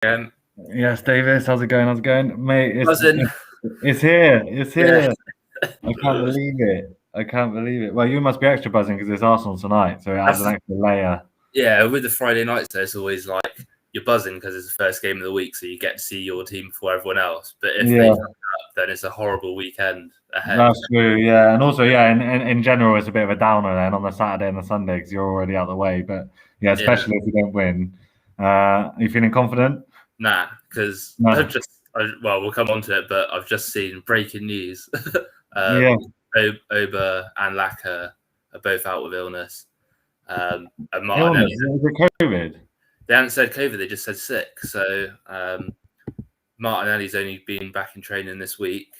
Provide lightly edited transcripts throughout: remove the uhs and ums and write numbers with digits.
again. Yes, Davis, how's it going? How's it going, mate? Buzzing. It's here. It's Yeah. here. I can't believe it. I can't believe it. Well, you must be extra buzzing because it's Arsenal tonight, so it adds an extra layer. Yeah, with the Friday nights, though, it's always like you're buzzing because it's the first game of the week, so you get to see your team before everyone else. But if they Yeah, fuck up, then it's a horrible weekend ahead. that's true. Yeah, and also, yeah, in general, it's a bit of a downer then on the Saturday and the Sunday because you're already out the way. But yeah, especially if you don't win. Are you feeling confident? Nah, because No. well, we'll come on to it, but I've just seen breaking news. Yeah. Ober and Laka are both out with illness. And Illness? Martinelli, Is it COVID? they haven't said COVID, they just said sick. So Martinelli's only been back in training this week,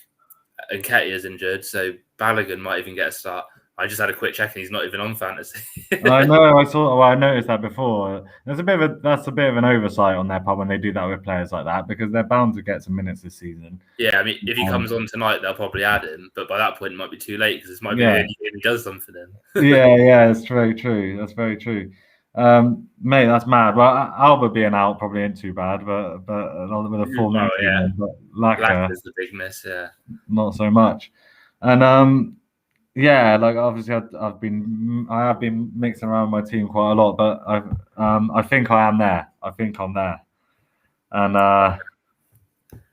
and Nketiah's injured, so Balogun might even get a start. I just had a quick check, and he's not even on fantasy. I know. I noticed that before. That's a bit of an oversight on their part when they do that with players like that because they're bound to get some minutes this season. Yeah, I mean, if he comes on tonight, they'll probably add him, but by that point, it might be too late because this might be the only game he does something in. Yeah, that's very true. That's very true. Mate, that's mad. Well, Albert being out probably ain't too bad, but with a full name, but Laka is the big miss. Yeah, not so much. And yeah, like obviously I have been mixing around my team quite a lot, but I think I am there. I think I'm there, and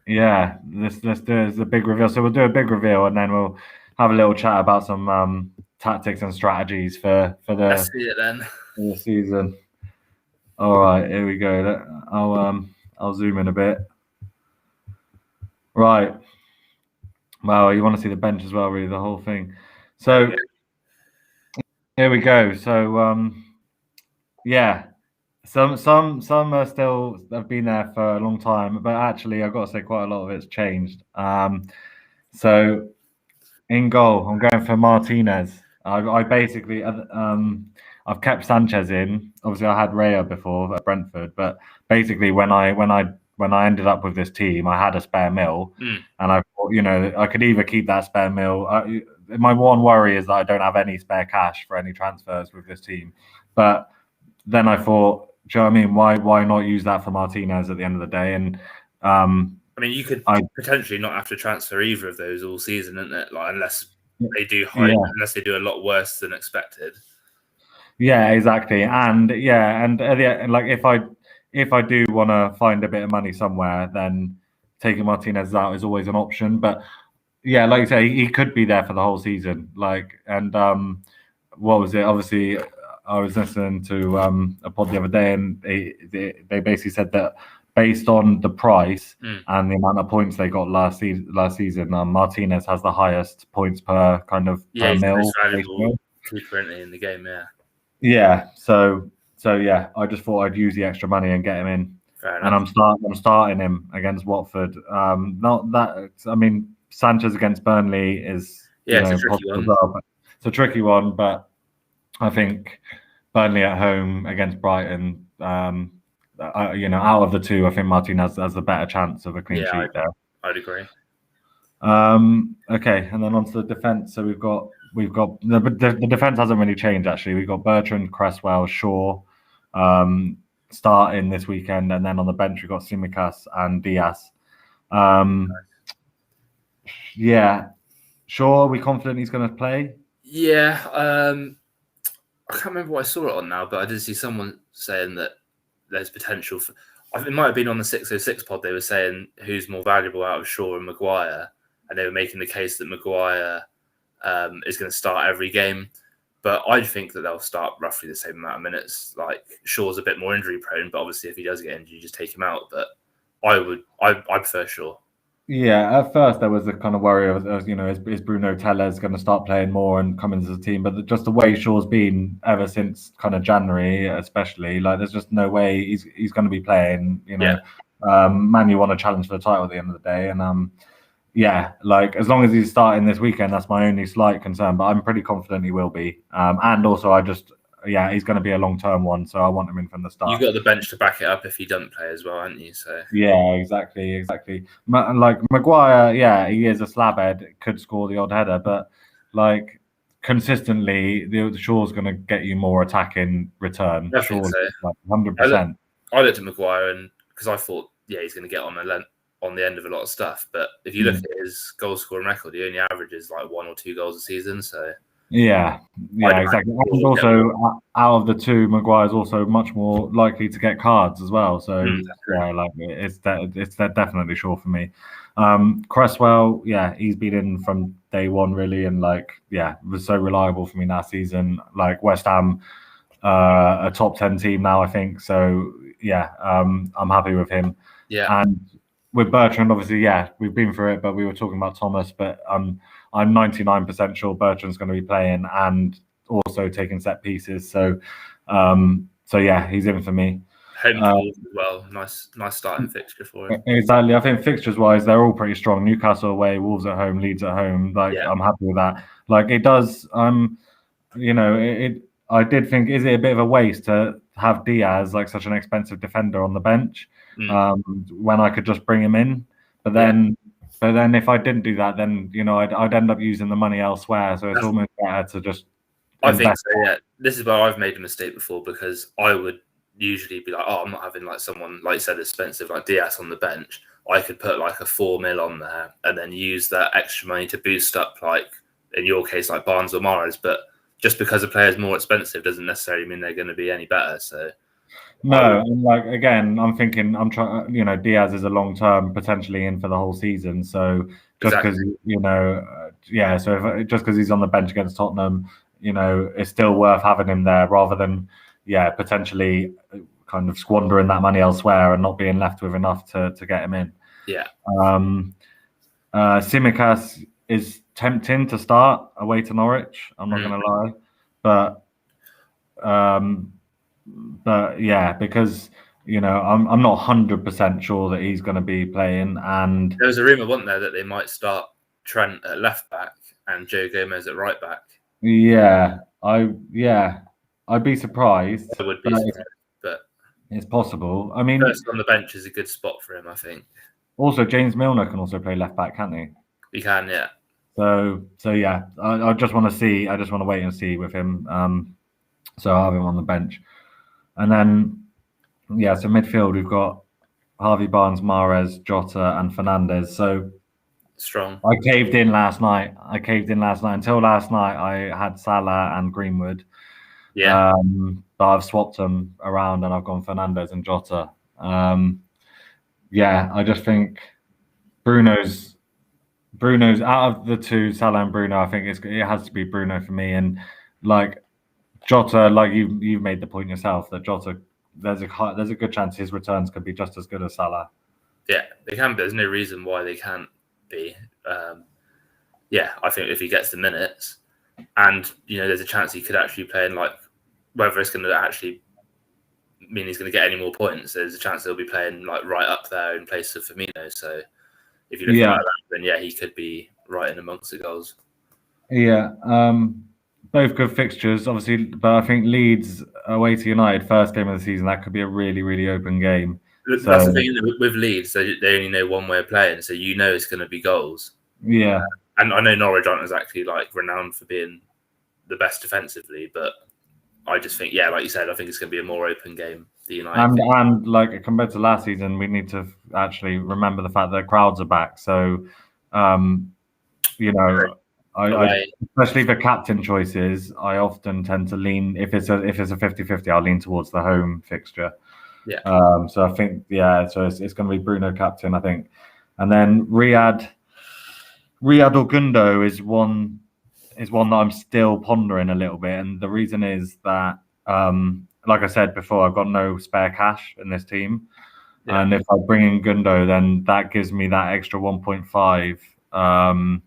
yeah, let's do the big reveal. So we'll do a big reveal, and then we'll have a little chat about some tactics and strategies for the. Let's see it then. For the season. All right, here we go. I'll zoom in a bit. Right. Wow, you want to see the bench as well, really, the whole thing. So here we go. So yeah, some are still have been there for a long time, but actually I've got to say quite a lot of it's changed. So in goal, I'm going for Martinez. I basically I've kept Sanchez in. Obviously, I had Raya before at Brentford, but basically when I ended up with this team, I had a spare mil, and I thought, I could either keep that spare mil. My one worry is that I don't have any spare cash for any transfers with this team, but then I thought, do you know what I mean? Why not use that for Martinez at the end of the day? And I mean, you could potentially not have to transfer either of those all season, isn't it? Like unless they do a lot worse than expected. Yeah, exactly. And like if I do want to find a bit of money somewhere, then taking Martinez out is always an option. But yeah, like you say, he could be there for the whole season. What was it? Obviously, I was listening to a pod the other day, and they basically said that based on the price and the amount of points they got last season, Martinez has the highest points per kind of per mil. Keeper in the game, yeah. Yeah, so yeah, I just thought I'd use the extra money and get him in, and I'm starting him against Watford. Not that I mean Sanchez against Burnley is it's a tricky one. It's a tricky one, but I think Burnley at home against Brighton, out of the two, I think Martinez has the better chance of a clean sheet there. I'd agree. Okay, and then onto the defense. So we've got the defense hasn't really changed actually. We've got Bertrand, Cresswell, Shaw starting this weekend, and then on the bench we've got Tsimikas and Diaz. Yeah, Shaw, are we confident he's going to play? Yeah, I can't remember what I saw it on now, but I did see someone saying that there's potential for. It might have been on the 606 pod. They were saying who's more valuable out of Shaw and Maguire, and they were making the case that Maguire is going to start every game. But I think that they'll start roughly the same amount of minutes. Like Shaw's a bit more injury prone, but obviously if he does get injured, you just take him out. But I prefer Shaw. Yeah, at first there was a kind of worry of is Bruno Telles going to start playing more and come into the team? But just the way Shaw's been ever since kind of January, especially, like there's just no way he's going to be playing. Man, you want to challenge for the title at the end of the day, and yeah, like as long as he's starting this weekend, that's my only slight concern. But I'm pretty confident he will be. And also, he's going to be a long-term one, so I want him in from the start. You've got the bench to back it up if he doesn't play as well, haven't you? So yeah, exactly. Like Maguire, yeah, he is a slabhead, could score the odd header, but like consistently, the Shaw's going to get you more attacking return. I think so. Like 100%. I looked at Maguire and because I thought he's going to get on the end of a lot of stuff. But if you look at his goal scoring record, he only averages like 1 or 2 goals a season. So yeah, exactly. And also, out of the two, Maguire's also much more likely to get cards as well. So yeah, like it's definitely sure for me. Cresswell, yeah, he's been in from day one really, and like was so reliable for me last season. Like West Ham, a top 10 team now, I think. So yeah, I'm happy with him. Yeah, and with Bertrand, obviously, we've been through it, but we were talking about Thomas, but I'm 99% sure Bertrand's going to be playing and also taking set pieces. So yeah, he's in for me. Home to Wolves as well. Nice starting fixture for him. Exactly. I think fixtures wise, they're all pretty strong. Newcastle away, Wolves at home, Leeds at home. Like I'm happy with that. Like it does. I did think, is it a bit of a waste to have Diaz, like such an expensive defender, on the bench when I could just bring him in? But then if I didn't do that, then I'd end up using the money elsewhere. So it's almost better to just. I think so. Yeah, this is where I've made a mistake before, because I would usually be like, oh, I'm not having like someone like you said expensive like Diaz on the bench. I could put like a 4 mil on there and then use that extra money to boost up, like in your case, like Barnes or Mahrez. But just because a player is more expensive doesn't necessarily mean they're going to be any better. So no, like again, I'm trying. Diaz is a long term, potentially in for the whole season. So just because so just because he's on the bench against Tottenham, it's still worth having him there rather than potentially kind of squandering that money elsewhere and not being left with enough to get him in. Yeah. Tsimikas is tempting to start away to Norwich. I'm not going to lie, but yeah, because I'm not 100% sure that he's going to be playing. And there was a rumor, wasn't there, that they might start Trent at left back and Joe Gomez at right back. I'd be surprised. I would be surprised, but it's possible. I mean, first on the bench is a good spot for him, I think. Also, James Milner can also play left back, can't he? He can, yeah. So yeah, I just want to see. I just want to wait and see with him. So I'll have him on the bench, and then so midfield we've got Harvey Barnes, Mahrez, Jota, and Fernandez. So strong. I caved in last night. Until last night, I had Salah and Greenwood. Yeah. But I've swapped them around and I've gone Fernandez and Jota. I just think Bruno's out of the two, Salah and Bruno. I think it has to be Bruno for me. And like Jota, like you've made the point yourself that Jota, there's a good chance his returns could be just as good as Salah. Yeah, they can be. There's no reason why they can't be. I think if he gets the minutes, and there's a chance he could actually play in, like, whether it's going to actually mean he's going to get any more points, there's a chance he'll be playing like right up there in place of Firmino. So if you look at that, then he could be right in amongst the goals. Yeah, both good fixtures, obviously, but I think Leeds away to United, first game of the season, that could be a really, really open game. That's the thing with Leeds; they only know one way of playing, so it's going to be goals. Yeah, and I know Norwich aren't exactly like renowned for being the best defensively, but I just think, like you said, I think it's going to be a more open game. The United and like compared to last season, we need to actually remember the fact that crowds are back. So, I especially for captain choices, I often tend to lean, if it's a 50-50, I'll lean towards the home fixture. Yeah. So I think so it's going to be Bruno captain, I think, and then Riyad or Gundo is one that I'm still pondering a little bit, and the reason is that, like I said before, I've got no spare cash in this team, and if I bring in Gundo, then that gives me that extra 1.5,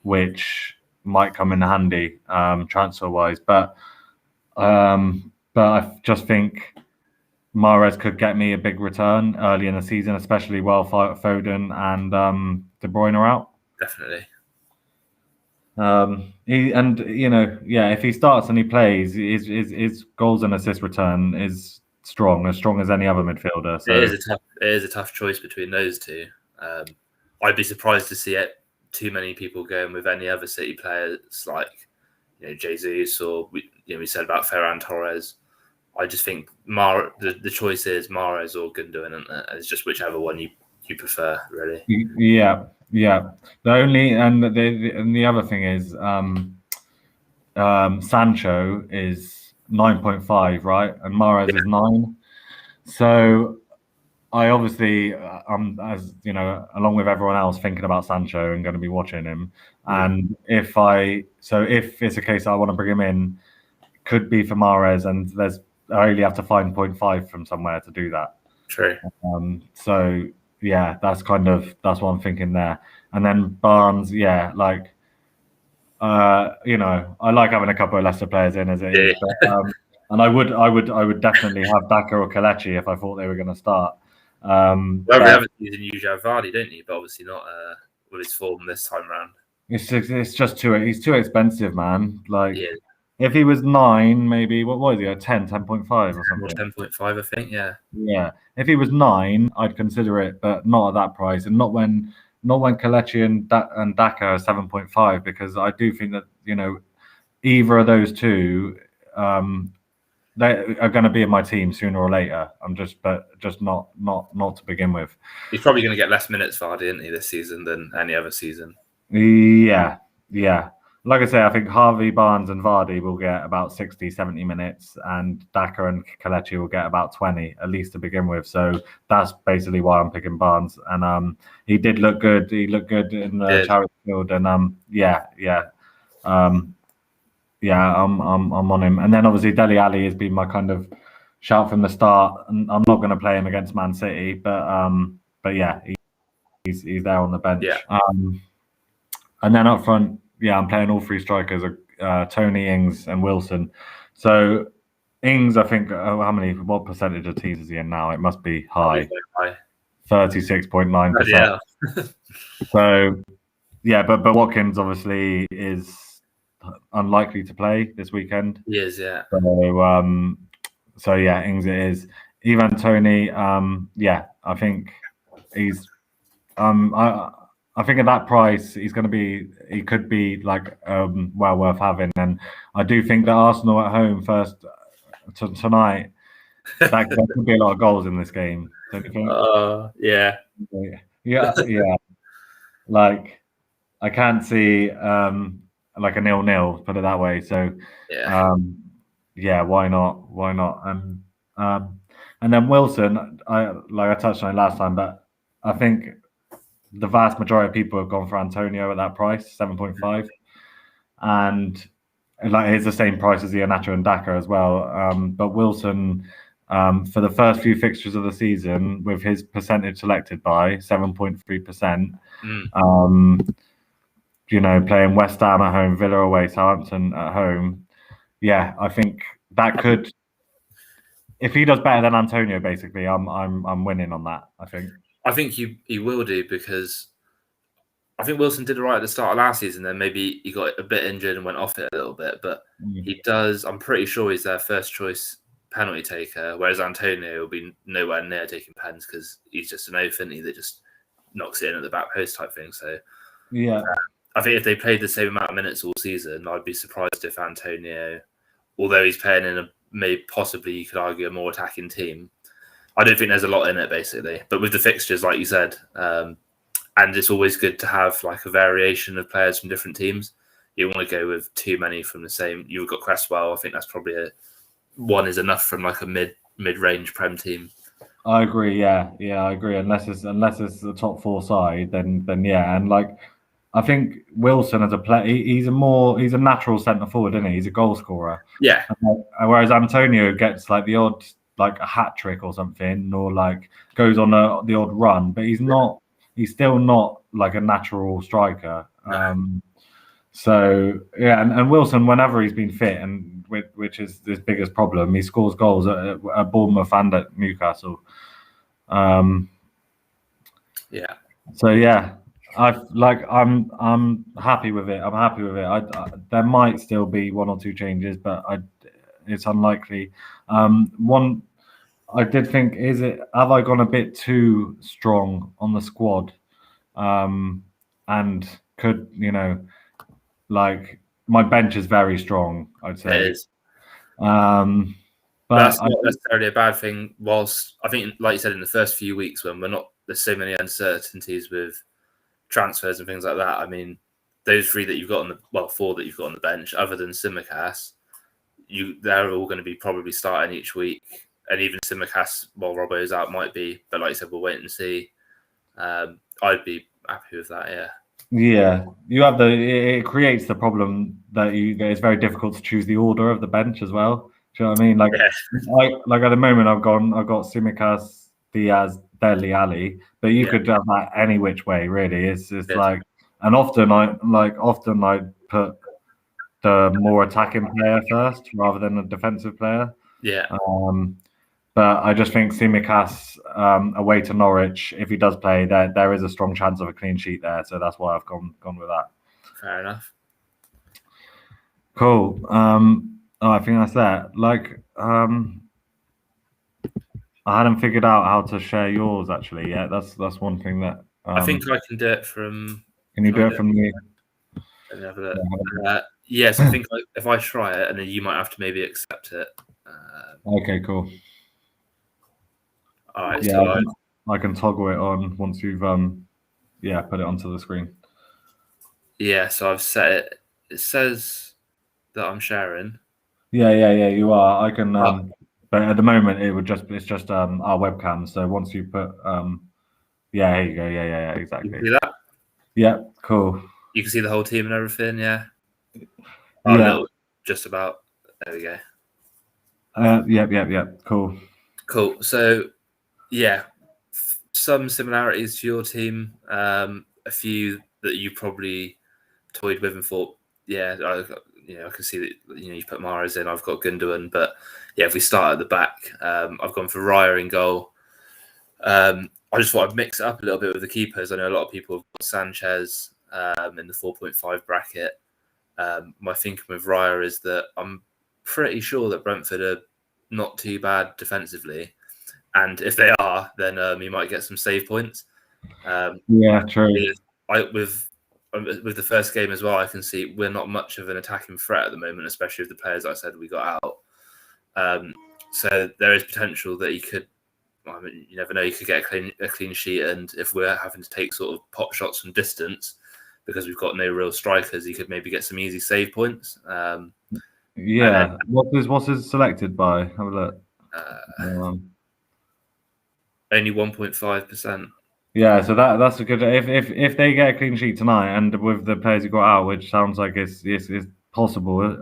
which might come in handy transfer wise. But I just think Mahrez could get me a big return early in the season, especially while Foden and De Bruyne are out. Definitely. If he starts and he plays, his goals and assist return is as strong as any other midfielder. So it is a tough choice between those two. I'd be surprised to see too many people going with any other City players like Jesus, or we said about Ferran Torres. I just think the choice is Mahrez or Gundogan, and it's just whichever one you prefer, really. Yeah. The only and the other thing is Sancho is 9.5, right, and Mahrez is 9. So I obviously, as you know, along with everyone else, thinking about Sancho and going to be watching him. And if it's a case I want to bring him in, could be for Mahrez, and I only have to find 0.5 from somewhere to do that. True. So yeah, that's what I'm thinking there. And then Barnes, yeah, like I like having a couple of Leicester players in as it is, but, and I would definitely have Daka or Kelechi if I thought they were going to start. Every other season you usually have Vardy, don't you? But obviously not with his form this time around. It's just he's too expensive, man. Like if he was 9, maybe what was he? 10.5 or something. 10.5, I think. Yeah. Yeah. If he was 9, I'd consider it, but not at that price, and not when Kelechi and Daka are 7.5, because I do think that either of those two, they are going to be in my team sooner or later. But just not to begin with. He's probably going to get less minutes, Vardy, isn't he, this season than any other season? Yeah. Like I say, I think Harvey, Barnes and Vardy will get about 60, 70 minutes, and Daka and Kelechi will get about 20, at least to begin with. So that's basically why I'm picking Barnes. And he did look good. He looked good in the Charity Shield, and I'm on him. And then obviously Dele Alli has been my kind of shout from the start. And I'm not going to play him against Man City, but yeah, he's there on the bench. Yeah. And then up front, I'm playing all three strikers, Tony, Ings, and Wilson. So Ings, I think, what percentage of teams is he in now? It must be high. 36.9%. Yeah. So, but Watkins obviously is unlikely to play this weekend. He is, yeah. So Ings it is. Ivan Tony, I think he's I think at that price, he could be like well worth having. And I do think that Arsenal at home first tonight, that could be a lot of goals in this game. Don't you think? Yeah. Like I can't see like a 0-0, put it that way. So why not? And then Wilson, I touched on it last time, but I think the vast majority of people have gone for Antonio at that price, 7.5, and like it's the same price as Iheanacho and Daka as well. But Wilson, for the first few fixtures of the season, with his percentage selected by 7.3%, playing West Ham at home, Villa away, Southampton at home, I think that could. If he does better than Antonio, basically, I'm winning on that. I think he will do, because I think Wilson did all right at the start of last season. Then maybe he got a bit injured and went off it a little bit. But he does. I'm pretty sure he's their first choice penalty taker, whereas Antonio will be nowhere near taking pens because he's just an oaf, isn't he, that just knocks it in at the back post type thing. So I think if they played the same amount of minutes all season, I'd be surprised if Antonio, although he's playing in maybe possibly you could argue a more attacking team, I don't think there's a lot in it, basically. But with the fixtures, like you said, and it's always good to have like a variation of players from different teams. You want to go with too many from the same. You've got Cresswell. I think that's probably one is enough from like a mid-range Prem team. I agree. Yeah, I agree. Unless it's the top four side, then yeah. And like, I think Wilson as a player, he's a natural centre forward, isn't he? He's a goal scorer. Yeah. Whereas Antonio gets like the odd, like a hat trick or something, or like goes on the odd run, but he's not. He's still not like a natural striker. No. So yeah, and Wilson, whenever he's been fit, and which is his biggest problem, he scores goals at Bournemouth and at Newcastle. Yeah. So yeah, I'm happy with it. There might still be one or two changes, but it's unlikely. One I did think, have I gone a bit too strong on the squad? And could, like my bench is very strong, I'd say. It is. That's not necessarily a bad thing. Whilst I think, like you said, in the first few weeks when there's so many uncertainties with transfers and things like that. I mean, those four that you've got on the bench, other than Tsimikas, they're all going to be probably starting each week. And even Tsimikas, while Robbo's out, might be. But like you said, we'll wait and see. I'd be happy with that. Yeah. Yeah, you have it creates the problem that it's very difficult to choose the order of the bench as well. Do you know what I mean? Like at the moment, I've got Tsimikas, Diaz, Dele Alli, but you could have that any which way really. It's like, and often I put the more attacking player first rather than the defensive player. Yeah. But I just think Tsimikas away to Norwich, if he does play, there is a strong chance of a clean sheet there. So that's why I've gone with that. Fair enough. Cool. I think that's that. Like, I hadn't figured out how to share yours actually yet. That's one thing that I think I can do it from. Can you do it from the? Let me have a look. Yes, I think if I try it, and then you might have to maybe accept it. Okay, cool. All right. Yeah, I can toggle it on once you've put it onto the screen. Yeah, so I've set it. It says that I'm sharing. Yeah, you are. I can, but at the moment it's just our webcam. So once you put, here you go. Yeah, exactly. You see that? Yeah, cool. You can see the whole team and everything. Yeah. Just about. There we go. Yep. Cool. So, yeah, some similarities to your team. A few that you probably toyed with and thought, I can see that you put Mahrez in. I've got Gundogan, but yeah, if we start at the back, I've gone for Raya in goal. I just thought I'd mix it up a little bit with the keepers. I know a lot of people have got Sanchez in the 4.5 bracket. My thinking with Raya is that I'm pretty sure that Brentford are not too bad defensively, and if they are, then you might get some save points. True. With the first game as well, I can see we're not much of an attacking threat at the moment, especially with the players I said we got out. So there is potential that you could. I mean, you never know. You could get a clean sheet, and if we're having to take sort of pop shots from distance because we've got no real strikers, you could maybe get some easy save points. What's his selected by? Have a look. Only 1.5%. Yeah, so that's a good. If they get a clean sheet tonight, and with the players who got out, which sounds like it's possible.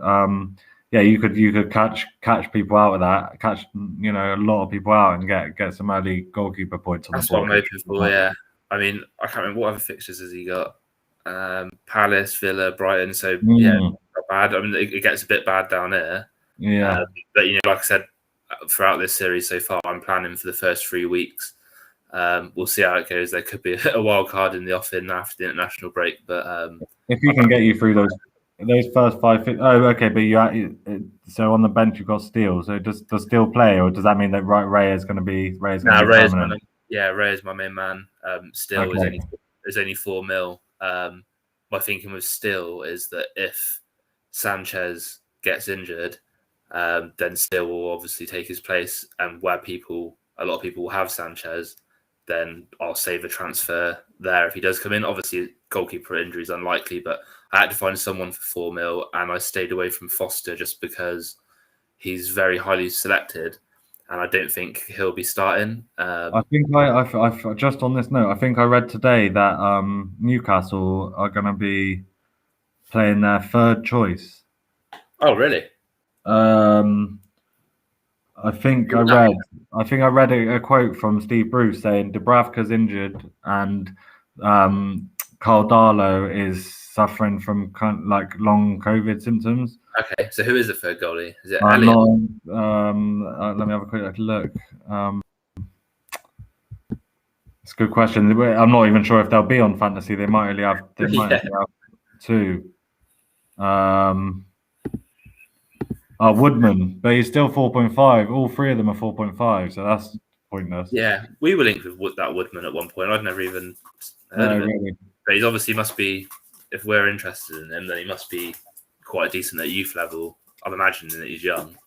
You could catch people out of that, catch a lot of people out, and get some early goalkeeper points on That's the board. What I'm hoping for. Yeah, I mean, I can't remember what other fixtures has he got. Palace, Villa, Brighton. So not bad. I mean, it gets a bit bad down here. Yeah, but like I said, throughout this series so far, I'm planning for the first 3 weeks. We'll see how it goes. There could be a wild card in the offing after the international break, but if you can get you through those first 5. Oh, okay. But so on the bench you've got Steele. So does Steele play, or does that mean that Ray is going to be permanent? Ray is my main man. Steele is only 4 mil. My thinking with Steele is that if Sanchez gets injured, then Steele will obviously take his place, and where a lot of people will have Sanchez, then I'll save a transfer there if he does come in. Obviously, goalkeeper injury is unlikely, but I had to find someone for 4 mil, and I stayed away from Foster just because he's very highly selected, and I don't think he'll be starting. I think I just on this note, I think I read today that Newcastle are going to be playing their third choice. Oh, really? I think I read a quote from Steve Bruce saying Dubravka's injured and Carl Darlow is suffering from long COVID symptoms. Okay, so who is the third goalie? Is it Elliot? Let me have a quick look. It's a good question. I'm not even sure if they'll be on fantasy. They might only have 2. Woodman, but he's still 4.5. All 3 of them are 4.5, so that's pointless. Yeah, we were linked with that Woodman at one point. I'd never even heard of him. Really. But he's obviously must be, if we're interested in him, then he must be quite decent at youth level. I'm imagining that he's young.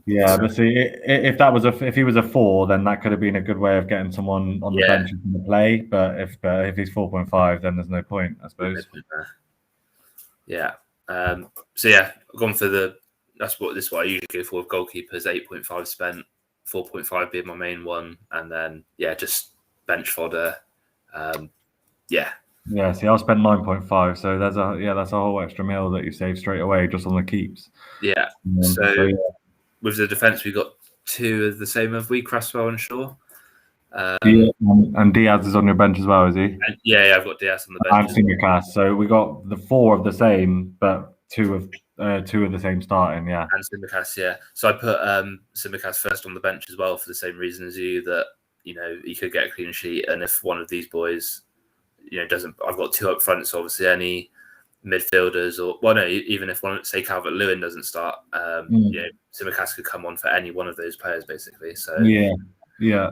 Yeah, but see, if that was if he was a 4, then that could have been a good way of getting someone on the bench who can play. But if he's 4.5, then there's no point, I suppose. Yeah. So yeah, I've gone for this is what I usually go for with goalkeepers. 8.5 spent, 4.5 being my main one, and then just bench fodder. Yeah. Yeah, see, I'll spend 9.5, so that's a whole extra mil that you save straight away just on the keeps. Yeah. With the defence, we got 2 of the same of we, Cresswell and Shaw. And Diaz is on your bench as well, is he? Yeah, I've got Diaz on the bench. And Simicast, so we got the 4 of the same, but 2 of the same starting, yeah. And Simicast, yeah. So I put Simicast first on the bench as well for the same reason as you, that he could get a clean sheet, and if one of these boys, doesn't, I've got 2 up front, so obviously any midfielders even if one, say Calvert-Lewin doesn't start, Simicast could come on for any one of those players basically. So yeah.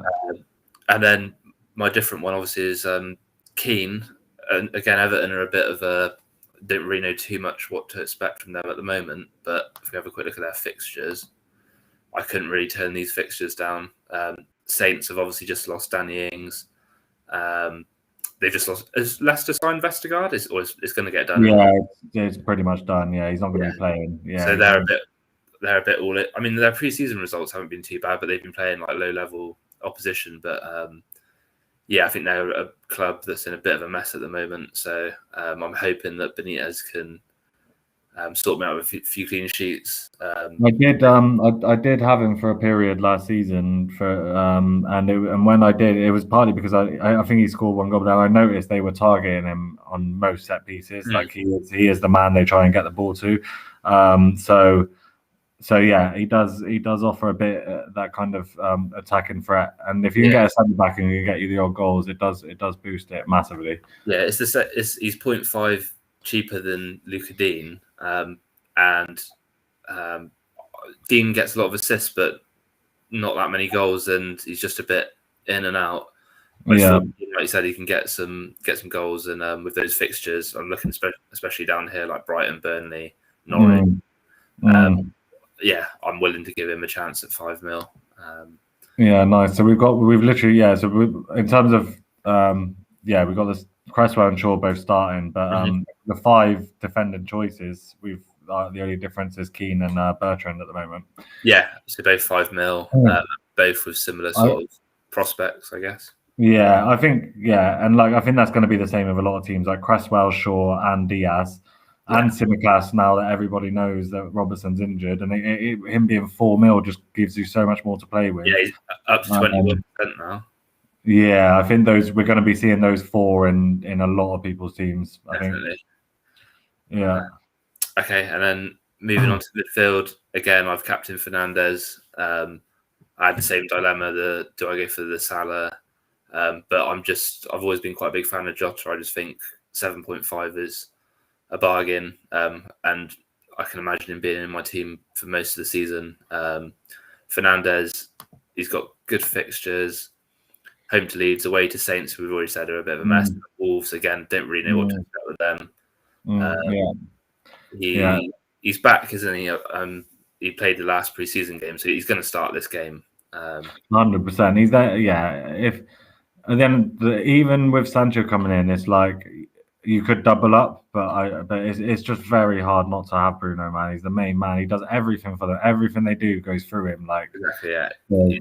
And then my different one obviously is Keane, and again Everton are a bit of a, don't really know too much what to expect from them at the moment, but if we have a quick look at their fixtures, I couldn't really turn these fixtures down. Saints have obviously just lost Danny Ings. They've just lost. Is Leicester signed Vestergaard? It's going to get done. Yeah, it's pretty much done. Yeah, he's not going to be playing. Yeah, so they're a bit all. I mean, their pre-season results haven't been too bad, but they've been playing like low-level opposition. But I think they're a club that's in a bit of a mess at the moment. So I'm hoping that Benitez can sort me out with a few clean sheets. I did have him for a period last season and when I did, it was partly because I think he scored 1 goal, but then I noticed they were targeting him on most set pieces. Like he is the man they try and get the ball to. So yeah, he does offer a bit that kind of attacking threat, and if you can get a centre back and you can get you the odd goals, it does boost it massively. Yeah, he's 0.5 cheaper than Luca Dean, and Dean gets a lot of assists, but not that many goals, and he's just a bit in and out. Like you said, he can get some goals, and with those fixtures, I'm looking especially down here like Brighton, Burnley, Norwich. I'm willing to give him a chance at 5 mil. Yeah, nice. So we've literally in terms of we've got this Cresswell and Shaw both starting, but the 5 defending choices, we've the only difference is Keane and Bertrand at the moment. Yeah, so both 5 mil, both with similar sort of prospects, I guess. Yeah, I think and I think that's going to be the same with a lot of teams like Cresswell, Shaw, and Diaz. And Simicast, now that everybody knows that Robertson's injured, and him being 4 mil just gives you so much more to play with. Yeah, he's up to 21% now. Yeah, I think we're going to be seeing those 4 in a lot of people's teams. Definitely. I think. Yeah. Okay, and then moving on to midfield again, I've captained Fernandes. I had the same dilemma: do I go for the Salah? But I've always been quite a big fan of Jota. I just think 7.5 is a bargain, and I can imagine him being in my team for most of the season. Fernandes, he's got good fixtures. Home to Leeds, away to Saints, we've already said are a bit of a mess. Wolves, again, don't really know what to expect with them. He's back, isn't he? He played the last pre-season game, so he's going to start this game. 100%. He's there. Yeah. Even with Sancho coming in, it's like you could double up, but it's just very hard not to have Bruno, man. He's the main man. He does everything for them. Everything they do goes through him. Like exactly,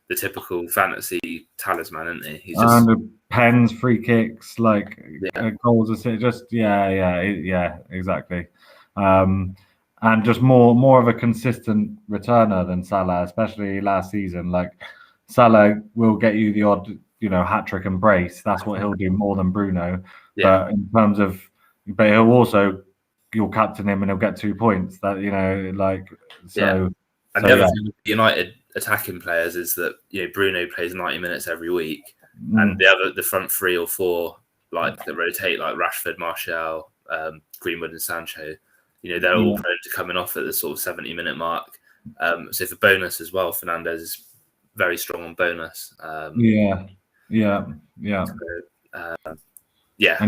the typical fantasy talisman, isn't he? He's just pens, free kicks, goals, exactly. And just more of a consistent returner than Salah, especially last season. Like Salah will get you the odd, hat trick and brace. That's what he'll do more than Bruno. But in terms of, he'll also, you'll captain him and he'll get 2 points. That And the other thing with United attacking players is that Bruno plays 90 minutes every week, and the front 3 or 4 that rotate, like Rashford, Martial, Greenwood, and Sancho. They're all prone to coming off at the sort of 70-minute mark. So for bonus as well, Fernandes is very strong on bonus. And he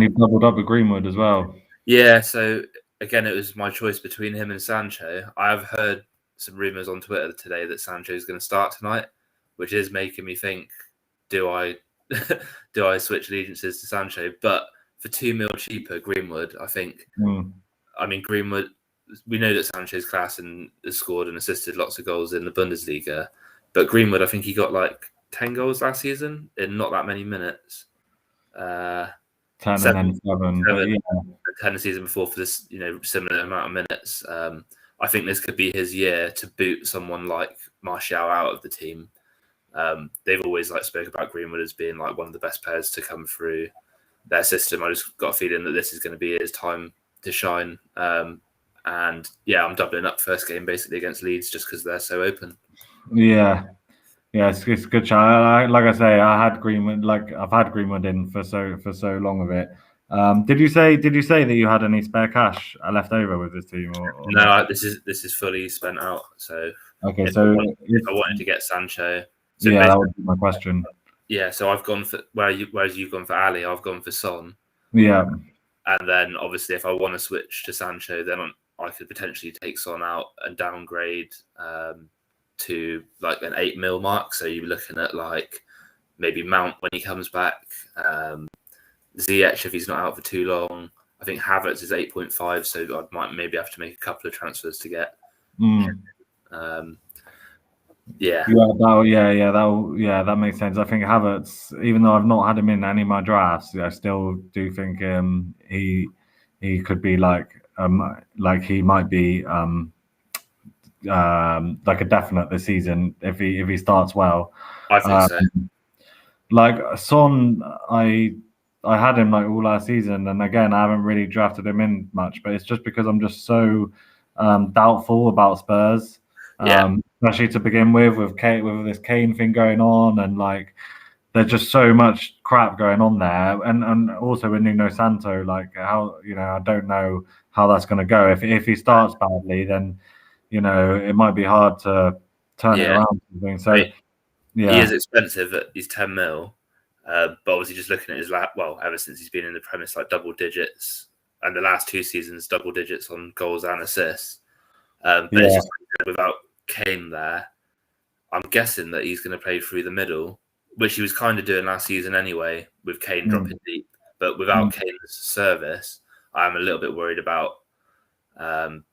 doubled up with Greenwood as well. Yeah, so again, it was my choice between him and Sancho. I have heard some rumours on Twitter today that Sancho is going to start tonight, which is making me think: do I do I switch allegiances to Sancho? But for £2 million cheaper, Greenwood, I think. I mean, Greenwood. We know that Sancho's class and has scored and assisted lots of goals in the Bundesliga, but Greenwood, I think he got like 10 goals last season in not that many minutes. 10 and then 7. But yeah. 10 the season before for this, similar amount of minutes. I think this could be his year to boot someone like Martial out of the team. They've always spoke about Greenwood as being like one of the best players to come through their system. I just got a feeling that this is going to be his time to shine. And yeah, I'm doubling up first game basically against Leeds just because they're so open. Yeah, it's a good shot. Like I say, I had Greenwood. I've had Greenwood in for so long of it. Did you say that you had any spare cash left over with this team? Or no, not? this is fully spent out. So okay, if so if I wanted to get Sancho, so yeah, that would be my question. Yeah, so I've gone for whereas you've gone for Ali, I've gone for Son. Yeah, and then obviously if I want to switch to Sancho, then I could potentially take Son out and downgrade to like an 8 mil mark. So you're looking at like maybe Mount when he comes back, Ziyech if he's not out for too long. I think Havertz is 8.5, so I might maybe have to make a couple of transfers to get. That makes sense. I think Havertz, even though I've not had him in any of my drafts, I still do think he could be like he might be like a definite this season if he starts well. I think so. Like Son, I had him like all last season, and again I haven't really drafted him in much, but it's just because I'm just so doubtful about Spurs. Especially to begin with this Kane thing going on, and like there's just so much crap going on there, and also with Nuno Santo, like how I don't know how that's going to go. If he starts badly, then it might be hard to turn it around. So he is expensive. He's 10 mil, but obviously just looking at his ever since he's been in the Premier, like double digits, and the last 2 seasons double digits on goals and assists. But it's just without Kane there, I'm guessing that he's going to play through the middle, which he was kind of doing last season anyway, with Kane dropping deep. But without Kane's service, I'm a little bit worried about, him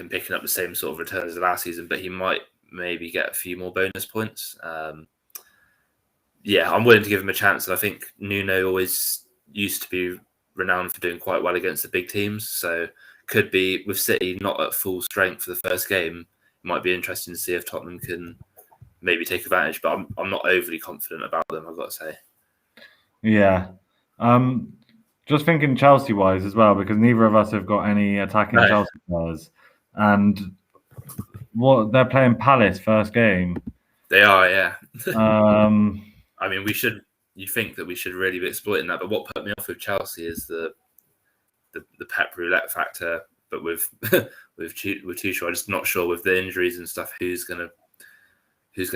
picking up the same sort of returns as last season. But he might maybe get a few more bonus points. I'm willing to give him a chance. And I think Nuno always used to be renowned for doing quite well against the big teams. So could be with City not at full strength for the first game. It might be interesting to see if Tottenham can maybe take advantage, but I'm not overly confident about them, I've got to say. Yeah. Just thinking Chelsea-wise as well, because neither of us have got any attacking Chelsea players. And they're playing Palace first game. They are, yeah. I mean, you'd think that we should really be exploiting that, but what put me off with Chelsea is the Pep roulette factor, but with Tuchel, I'm just not sure with the injuries and stuff who's gonna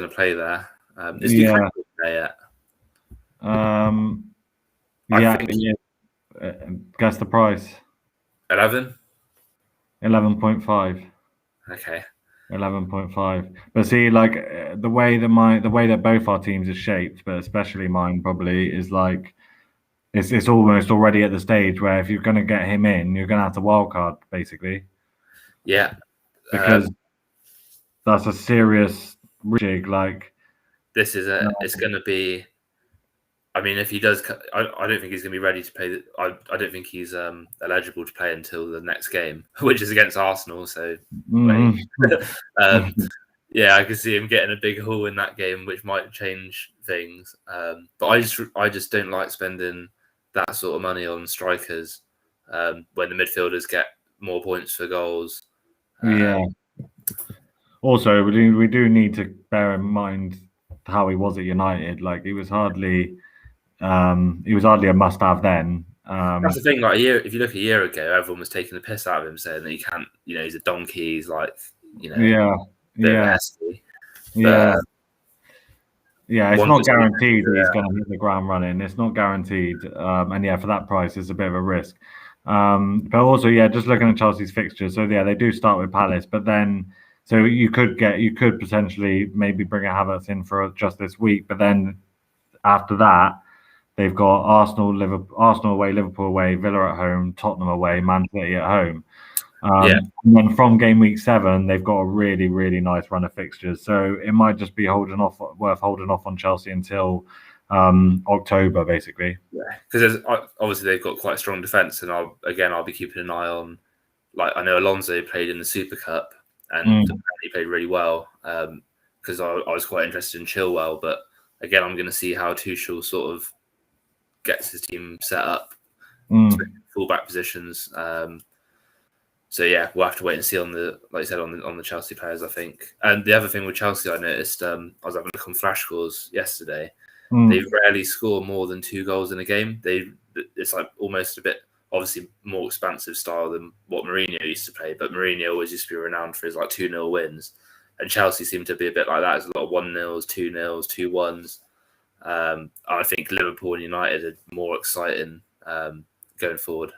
play there. Is Lukaku there yet? Guess the price. 11.5. Okay. 11.5. But see, like the way that both our teams are shaped, but especially mine probably is like. It's almost already at the stage where if you're going to get him in, you're going to have to wildcard, basically. Yeah. Because that's a serious jig. Like this is it's going to be. I mean, if he does, I don't think he's going to be ready to play. I don't think he's eligible to play until the next game, which is against Arsenal. So, I can see him getting a big haul in that game, which might change things. But I just don't like spending that sort of money on strikers when the midfielders get more points for goals. Also, we do need to bear in mind how he was at United. Like he was hardly a must-have then. That's the thing. Like if you look a year ago, everyone was taking the piss out of him, saying that he can't. He's a donkey. He's like, It's not guaranteed that he's going to hit the ground running. It's not guaranteed. And for that price, it's a bit of a risk. But also, yeah, just looking at Chelsea's fixtures. So yeah, they do start with Palace, but then so you could potentially maybe bring a Havertz in for just this week, but then after that they've got Arsenal away, Liverpool away, Villa at home, Tottenham away, Man City at home. And then from game week 7, they've got a really, really nice run of fixtures. So it might just be worth holding off on Chelsea until October, basically. Yeah, because obviously they've got quite a strong defence, and I'll be keeping an eye on. Like, I know Alonso played in the Super Cup and he played really well. Because I was quite interested in Chilwell, but again, I'm going to see how Tuchel sort of gets his team set up, fullback positions. So yeah, we'll have to wait and see on like you said, on the Chelsea players, I think. And the other thing with Chelsea, I noticed, I was having a look on flash scores yesterday. They rarely score more than 2 goals in a game. It's like almost a bit, obviously, more expansive style than what Mourinho used to play. But Mourinho always used to be renowned for his like 2-0 wins, and Chelsea seem to be a bit like that. It's a lot of 1-0s, 2-0s, 2-1s. I think Liverpool and United are more exciting going forward.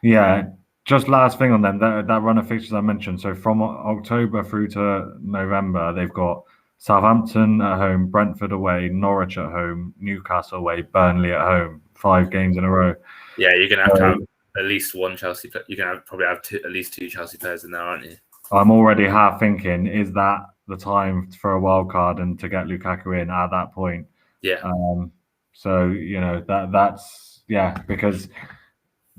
Yeah, just last thing on them, that run of fixtures I mentioned. So from October through to November, they've got Southampton at home, Brentford away, Norwich at home, Newcastle away, Burnley at home. 5 games in a row. Yeah, you're going to have at least one Chelsea. You're going to probably have at least 2 Chelsea players in there, aren't you? I'm already half thinking, is that the time for a wild card and to get Lukaku in at that point? Yeah. So that's because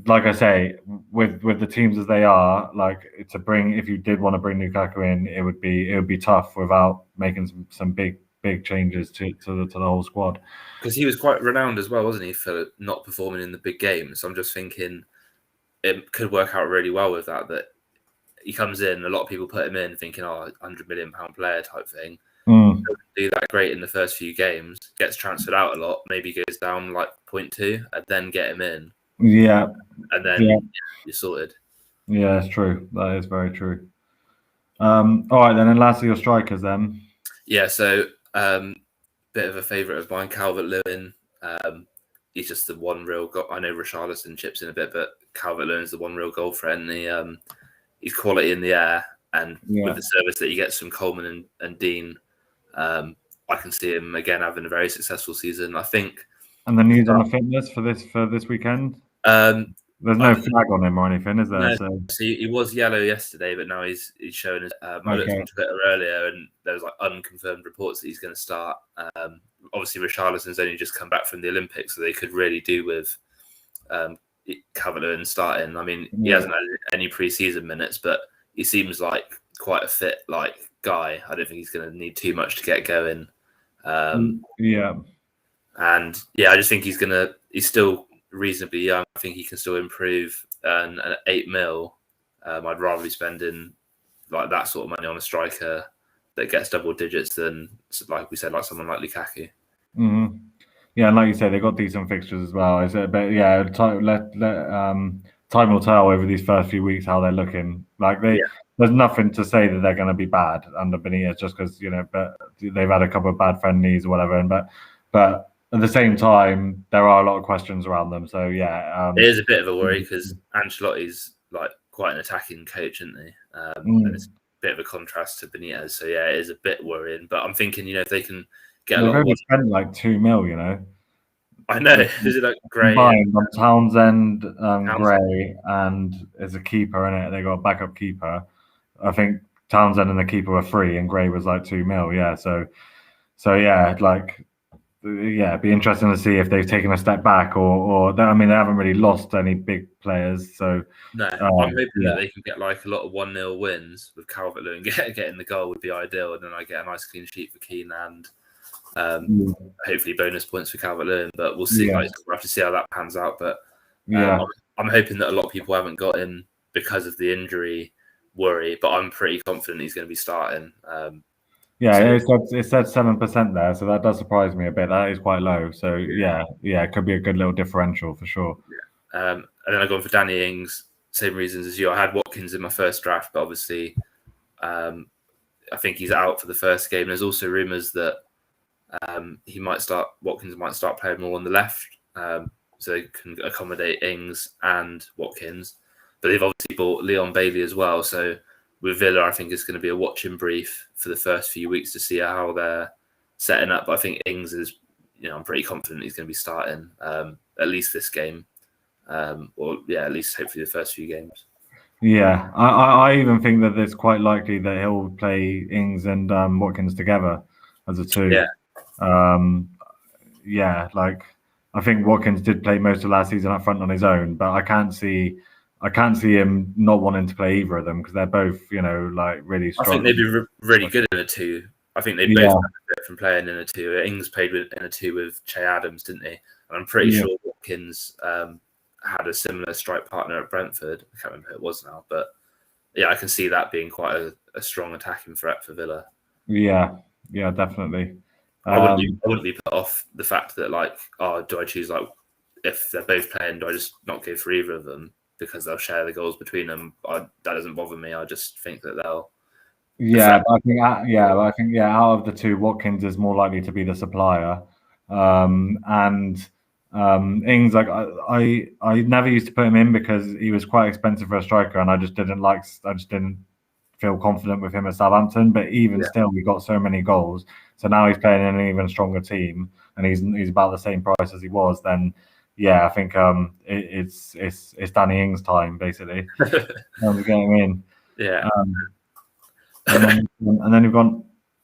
like I say, with the teams as they are, like if you did want to bring Lukaku in, it would be tough without making some big changes to the whole squad. Because he was quite renowned as well, wasn't he, for not performing in the big games. So I'm just thinking it could work out really well with that he comes in, a lot of people put him in thinking, £100 million player type thing. Doesn't do that great in the first few games, gets transferred out a lot, maybe goes down like 0.2, and then get him in. Yeah. And then you're sorted. Yeah, it's true. That is very true. All right, then, and lastly, your strikers then. Yeah, so bit of a favourite of mine, Calvert-Lewin. He's just the one real goal. I know Richarlison chips in a bit, but Calvert-Lewin is the one real goal threat, and he's quality in the air. And with the service that he gets from Coleman and Dean, I can see him again having a very successful season, I think. And the news on the fitness for this weekend? There's no flag on him or anything, is there? No, so he was yellow yesterday, but now he's showing his. I looked on Twitter earlier, and there was like unconfirmed reports that he's going to start. Obviously, Richarlison's only just come back from the Olympics, so they could really do with Calvert-Lewin starting. I mean, he hasn't had any pre-season minutes, but he seems like quite a fit guy. I don't think he's going to need too much to get going. And I just think he's still reasonably young. I think he can still improve. And at 8 mil, I'd rather be spending like that sort of money on a striker that gets double digits than, like we said, like someone like Lukaku. Mm-hmm. Yeah, and like you said, they've got decent fixtures as well. Time will tell over these first few weeks how they're looking. There's nothing to say that they're going to be bad under Benitez just because but they've had a couple of bad friendlies or whatever. But at the same time, there are a lot of questions around them. So it is a bit of a worry because Ancelotti's like quite an attacking coach, isn't he? And it's a bit of a contrast to Benitez. So yeah, it is a bit worrying. But I'm thinking, if they can get they've only spent like 2 mil, I know. Is it like Gray? Townsend, Gray, and as a keeper in it, they got a backup keeper. I think Townsend and the keeper were free, and Gray was like 2 mil. Yeah, so yeah, it'd be interesting to see if they've taken a step back or they haven't really lost any big players. So no, I'm hoping that they can get like a lot of 1-0 wins with Calvert-Lewin getting the goal would be ideal, and then I get a nice clean sheet for Keane and hopefully bonus points for Calvert-Lewin. But we'll see. We'll have to see how that pans out. But I'm hoping that a lot of people haven't got him because of the injury worry, but I'm pretty confident he's going to be starting. It said 7% there, so that does surprise me a bit. That is quite low. So it could be a good little differential for sure. And then I gone for Danny Ings, same reasons as you. I had Watkins in my first draft, but obviously, I think he's out for the first game. There's also rumours that Watkins might start playing more on the left. so they can accommodate Ings and Watkins. But they've obviously bought Leon Bailey as well. So with Villa, I think it's going to be a watching brief for the first few weeks to see how they're setting up. But I think Ings is, I'm pretty confident he's going to be starting at least this game, or at least hopefully the first few games. Yeah, I even think that it's quite likely that he'll play Ings and Watkins together as a two. Like I think Watkins did play most of last season up front on his own, but I can't see him not wanting to play either of them because they're both, like really strong. I think they'd be really good in a two. I think they both benefit from playing in a two. Ings played in a two with Che Adams, didn't he? And I'm pretty sure Watkins had a similar strike partner at Brentford. I can't remember who it was now, but I can see that being quite a strong attacking threat for Villa. Yeah, definitely. I wouldn't be put off the fact that do I choose if they're both playing, do I just not go for either of them because they'll share the goals between them? That doesn't bother me. I just think that they'll. I think out of the two, Watkins is more likely to be the supplier, and Ings, I never used to put him in because he was quite expensive for a striker, and I just didn't feel confident with him at Southampton. But even still, we got so many goals. So now he's playing in an even stronger team, and he's about the same price as he was. Then, I think it's Danny Ings' time basically. We're getting in. Yeah. And then you've got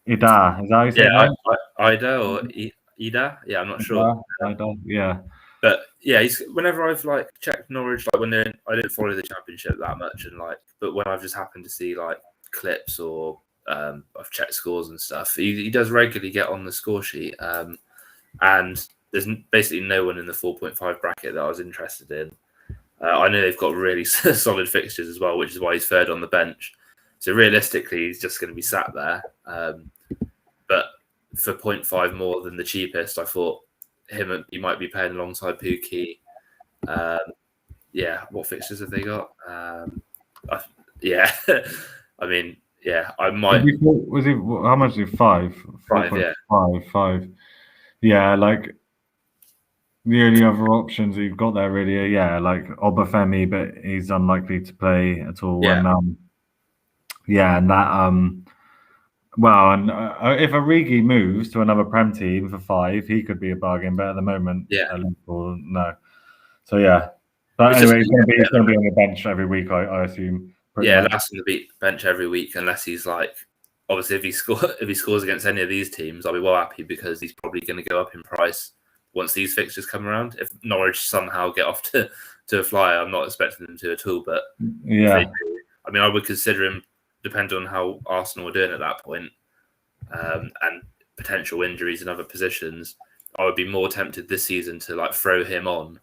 Ida. Is that how you say it? Ida or Ida? Yeah, I'm not sure. Ida, yeah. But he's whenever I've checked Norwich, when I didn't follow the Championship that much, and but when I've just happened to see clips or I've checked scores and stuff, he does regularly get on the score sheet. And there's basically no one in the 4.5 bracket that I was interested in. I know they've got really solid fixtures as well, which is why he's third on the bench. So realistically, he's just going to be sat there. But for 0.5 more than the cheapest, I thought he might be playing alongside Pukki. What fixtures have they got? I mean, I might. Was he? How much is he? 5? 5. Yeah, the only other options you've got there really are Obafemi, but he's unlikely to play at all. Yeah. And if Origi moves to another Prem team for 5, he could be a bargain. But at the moment, Liverpool, no. So but anyway, he's going to be on the bench every week, I assume. Last on the bench every week, unless he's obviously if he scores against any of these teams, I'll be well happy because he's probably going to go up in price once these fixtures come around. If Norwich somehow get off to a flyer, I'm not expecting them to at all. But if they do, I mean, I would consider him, depending on how Arsenal are doing at that point, and potential injuries in other positions. I would be more tempted this season to throw him on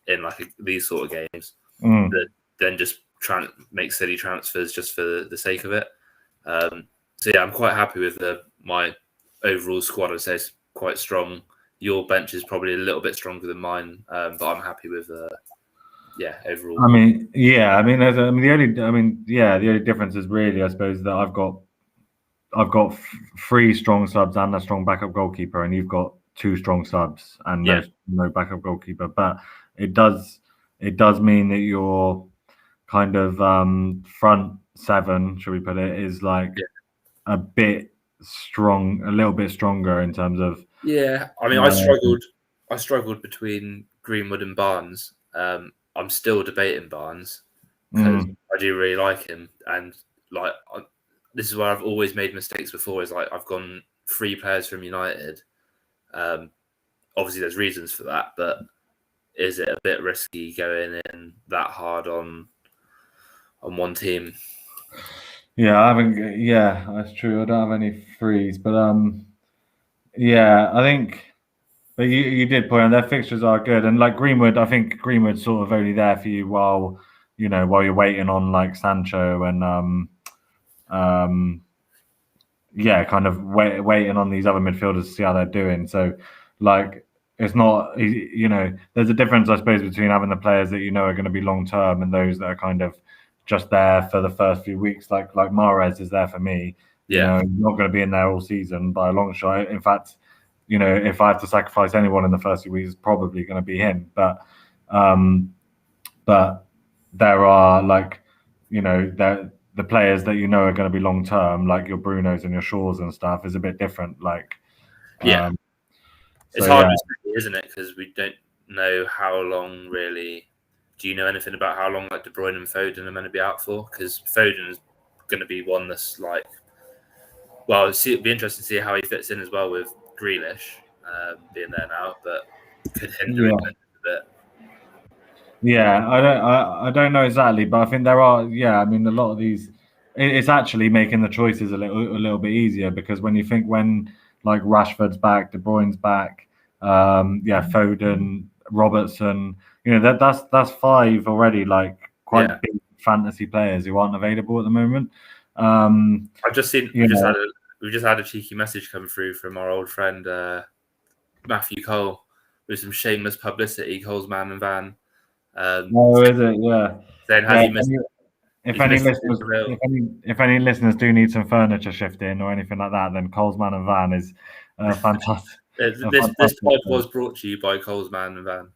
in these sort of games than just make silly transfers just for the sake of it. I'm quite happy with my overall squad. I'd say it's quite strong. Your bench is probably a little bit stronger than mine, but I'm happy with overall. The only difference is really, I suppose, that I've got 3 strong subs and a strong backup goalkeeper, and you've got 2 strong subs and no backup goalkeeper. But it does mean that your kind of front 7, should we put it, is a bit strong, a little bit stronger in terms of. Yeah, I mean, I struggled between Greenwood and Barnes. I'm still debating Barnes because I do really like him, and this is where I've always made mistakes before. Is I've gone 3 players from United. Obviously, there's reasons for that, but is it a bit risky going in that hard on one team? Yeah, I haven't. Yeah, that's true. I don't have any 3s, but I think. But you did point out their fixtures are good, and Greenwood, I think Greenwood's sort of only there for you while you're waiting on Sancho and kind of waiting on these other midfielders to see how they're doing. So it's not there's a difference, I suppose, between having the players that are going to be long term and those that are kind of just there for the first few weeks. Like Mahrez is there for me. Yeah, not going to be in there all season by a long shot. In fact, if I have to sacrifice anyone in the first few weeks, it's probably going to be him. But there are the players that are going to be long term, like your Brunos and your Shaws and stuff, is a bit different. Yeah. It's hard to say, isn't it? Because we don't know how long really. Do you know anything about how long De Bruyne and Foden are going to be out for? Because Foden is going to be one that's it'd be interesting to see how he fits in as well with Grealish being there now, but could hinder England a bit. Yeah, I don't know exactly, but I think there are. Yeah, I mean, a lot of these, it's actually making the choices a little bit easier, because when you think like Rashford's back, De Bruyne's back, Foden, Robertson, that's 5 already, like quite big fantasy players who aren't available at the moment. I've just seen we've just had a cheeky message come through from our old friend Matthew Cole with some shameless publicity. Cole's man and van. Is it? Yeah. Saying has he missed? If any listeners do need some furniture shifting or anything like that, then Cole's Man and Van is fantastic. This pod was brought to you by Cole's Man and Van.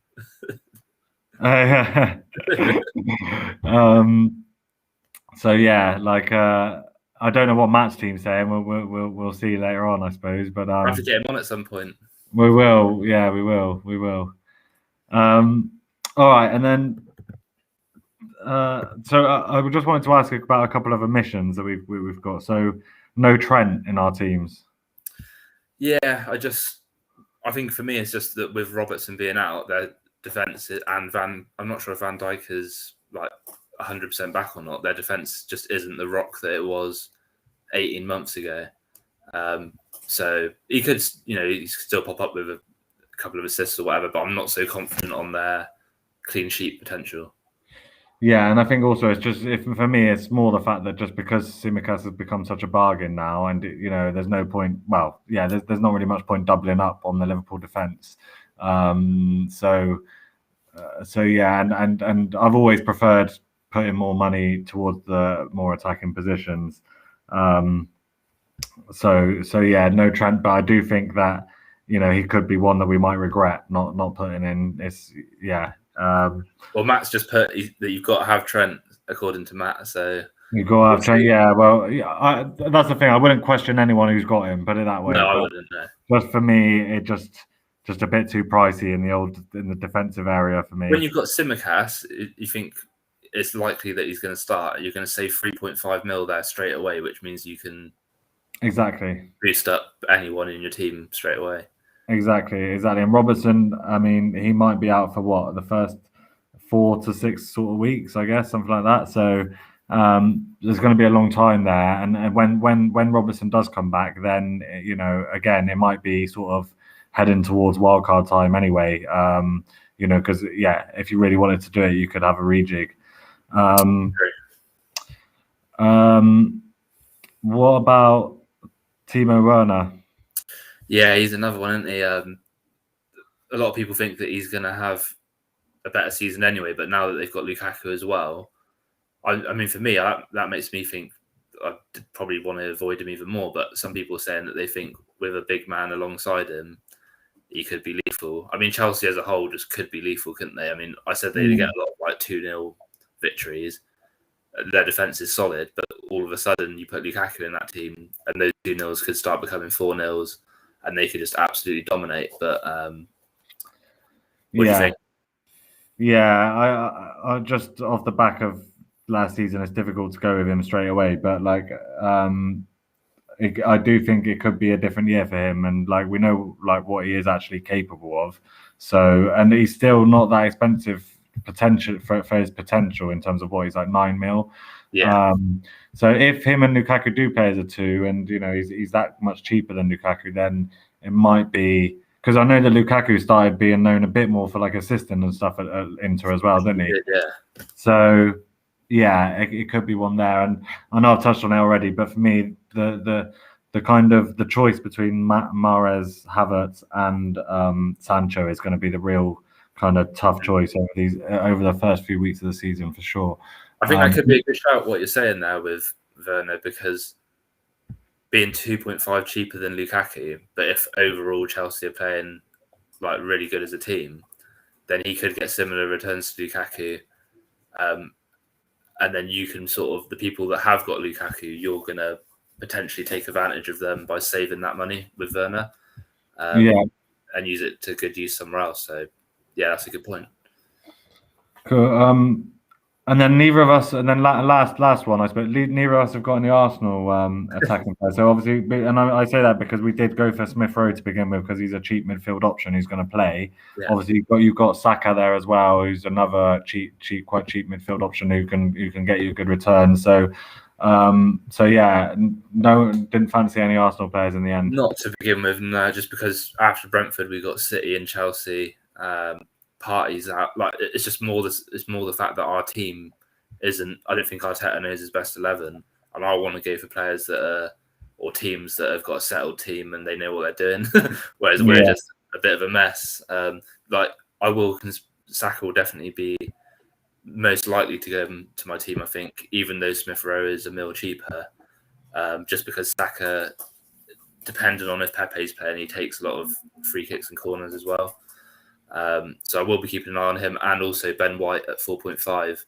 So yeah, I don't know what Matt's team's saying. We'll see later on, I suppose. But I have to get him on at some point. We will. Yeah, we will. All right, and then. So I just wanted to ask about a couple of omissions that we've got. So no Trent in our teams. Yeah, I think for me it's just that with Robertson being out, their defense and I'm not sure if Van Dijk is 100% back or not. Their defense just isn't the rock that it was 18 months ago. So he could still pop up with a couple of assists or whatever, but I'm not so confident on their clean sheet potential. Yeah, and I think also it's just for me, it's more the fact that just because Tsimikas has become such a bargain now, and there's no point. Well, yeah, there's not really much point doubling up on the Liverpool defence. So yeah, and I've always preferred putting more money towards the more attacking positions. So yeah, no Trent, but I do think that he could be one that we might regret not putting in. It's well, Matt's just put that you've got to have Trent, according to Matt. So you've got to have Trent. Yeah, well, that's the thing. I wouldn't question anyone who's got him. Put it that way. No, I wouldn't. No. Just for me, it just a bit too pricey in the defensive area for me. When you've got Tsimikas, you think it's likely that he's going to start. You're going to save 3.5 mil there straight away, which means you can boost up anyone in your team straight away. Exactly. And Robertson, I mean, he might be out for the first 4 to 6 sort of weeks, I guess, something like that. So there's going to be a long time there. And when Robertson does come back, then again, it might be sort of heading towards wildcard time anyway. Because if you really wanted to do it, you could have a rejig. What about Timo Rona? Yeah, he's another one, isn't he? A lot of people think that he's going to have a better season anyway, but now that they've got Lukaku as well, I mean, for me, that makes me think I probably want to avoid him even more. But some people are saying that they think with a big man alongside him, he could be lethal. I mean, Chelsea as a whole just could be lethal, couldn't they? I mean, I said they'd get a lot of 2-0 victories. Their defense is solid, but all of a sudden you put Lukaku in that team, and those 2-0s could start becoming 4-0s. And they could just absolutely dominate. But what do you think? Yeah, I just off the back of last season, it's difficult to go with him straight away. But I do think it could be a different year for him, and we know what he is actually capable of. So, and he's still not that expensive potential for his potential in terms of what he's 9 mil. Yeah. So if him and Lukaku do play as a 2, and he's that much cheaper than Lukaku, then it might be, because I know that Lukaku started being known a bit more for assisting and stuff at Inter as well, didn't he? Yeah. So yeah, it could be one there, and I know I've touched on it already, but for me, the kind of the choice between Mahrez, Havertz, and Sancho is going to be the real kind of tough choice over the first few weeks of the season for sure. I think that could be a good shout, what you're saying there with Werner, because being 2.5 cheaper than Lukaku, but if overall Chelsea are playing like really good as a team, then he could get similar returns to Lukaku. And then you can sort of, the people that have got Lukaku, you're going to potentially take advantage of them by saving that money with Werner. And use it to good use somewhere else. So, yeah, that's a good point. Cool. And then neither of us, and then last one, I suppose, neither of us have got any Arsenal attacking players. So obviously, and I say that because we did go for Smith Rowe to begin with because he's a cheap midfield option who's going to play. Yeah. Obviously, you've got Saka there as well, who's another quite cheap midfield option who can get you a good return. So, yeah, no, didn't fancy any Arsenal players in the end. Not to begin with, no, just because after Brentford we got City and Chelsea. Parties out, like it's just more the fact that our team isn't. I don't think Arteta knows his best 11, and I want to go for players that are or teams that have got a settled team and they know what they're doing. Whereas we're just a bit of a mess. Saka will definitely be most likely to go to my team. I think, even though Smith Rowe is a mil cheaper, just because Saka, depending on if Pepe's playing, he takes a lot of free kicks and corners as well. So I will be keeping an eye on him, and also Ben White at 4.5.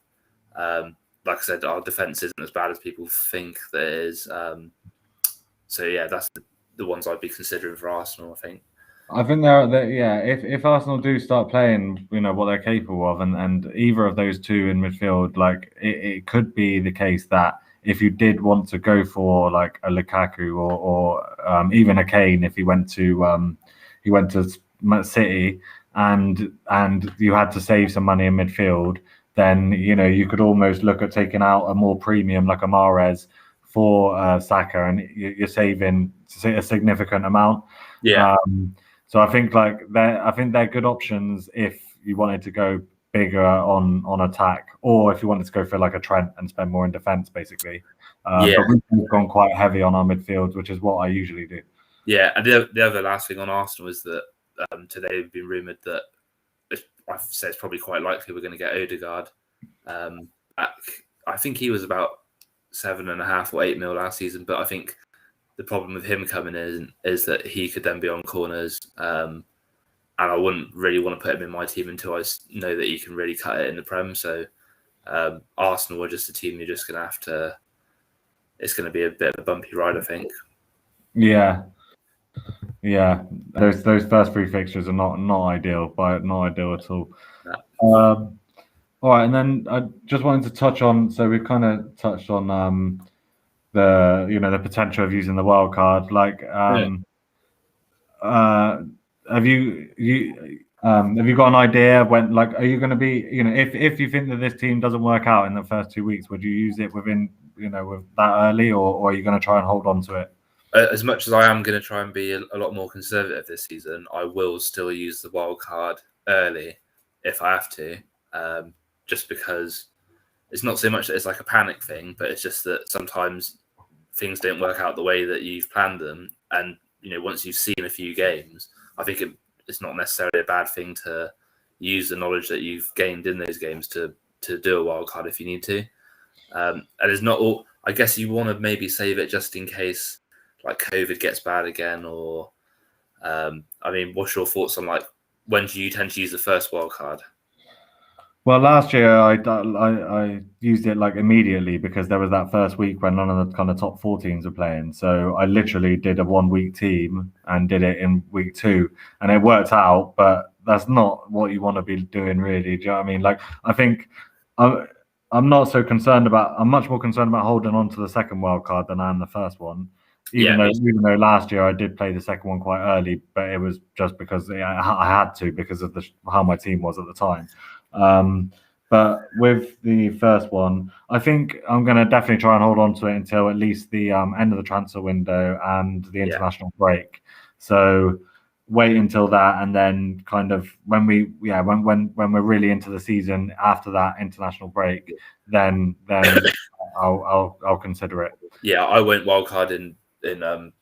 Like I said, our defense isn't as bad as people think that it is. So yeah, that's the ones I'd be considering for Arsenal, I think. I think if Arsenal do start playing, what they're capable of, and either of those two in midfield, like it could be the case that if you did want to go for like a Lukaku or even a Kane, if he went to City, and you had to save some money in midfield, then you could almost look at taking out a more premium like a Mahrez for Saka, and you're saving a significant amount. Yeah. So I think they're good options if you wanted to go bigger on attack, or if you wanted to go for like a Trent and spend more in defence, basically. But we've gone quite heavy on our midfield, which is what I usually do. Yeah, and the other last thing on Arsenal is that today we've been rumoured that I've said it's probably quite likely we're going to get Odegaard back. I think he was about 7.5 or 8 mil last season, but I think the problem with him coming in is that he could then be on corners, and I wouldn't really want to put him in my team until I know that he can really cut it in the Prem. So Arsenal are just a team you're just going to have to. It's going to be a bit of a bumpy ride, I think. Yeah. Those first three fixtures are not ideal, not ideal at all. No. All right, and then I just wanted to touch on. So we've kind of touched on the potential of using the wild card. Like, have you got an idea when? Like, are you going to be? If you think that this team doesn't work out in the first 2 weeks, would you use it within with that early, or are you going to try and hold on to it? As much as I am going to try and be a lot more conservative this season, I will still use the wild card early if I have to, just because it's not so much that it's like a panic thing, but it's just that sometimes things don't work out the way that you've planned them. And, once you've seen a few games, I think it's not necessarily a bad thing to use the knowledge that you've gained in those games to do a wild card if you need to. And it's not all, I guess you want to maybe save it just in case like COVID gets bad again, or what's your thoughts on like when do you tend to use the first wild card? Well, last year I used it like immediately because there was that first week when none of the kind of top 4 teams were playing. So I literally did a 1 week team and did it in week 2, and it worked out. But that's not what you want to be doing, really. Do you know what I mean? Like, I think I'm not so concerned about. I'm much more concerned about holding on to the second wild card than I am the first one. Even though last year I did play the second one quite early, but it was just because I had to because of how my team was at the time. But with the first one, I think I'm going to definitely try and hold on to it until at least the end of the transfer window and the international break. So wait until that, and then kind of when we're really into the season after that international break, then I'll consider it. Yeah, I went wildcard in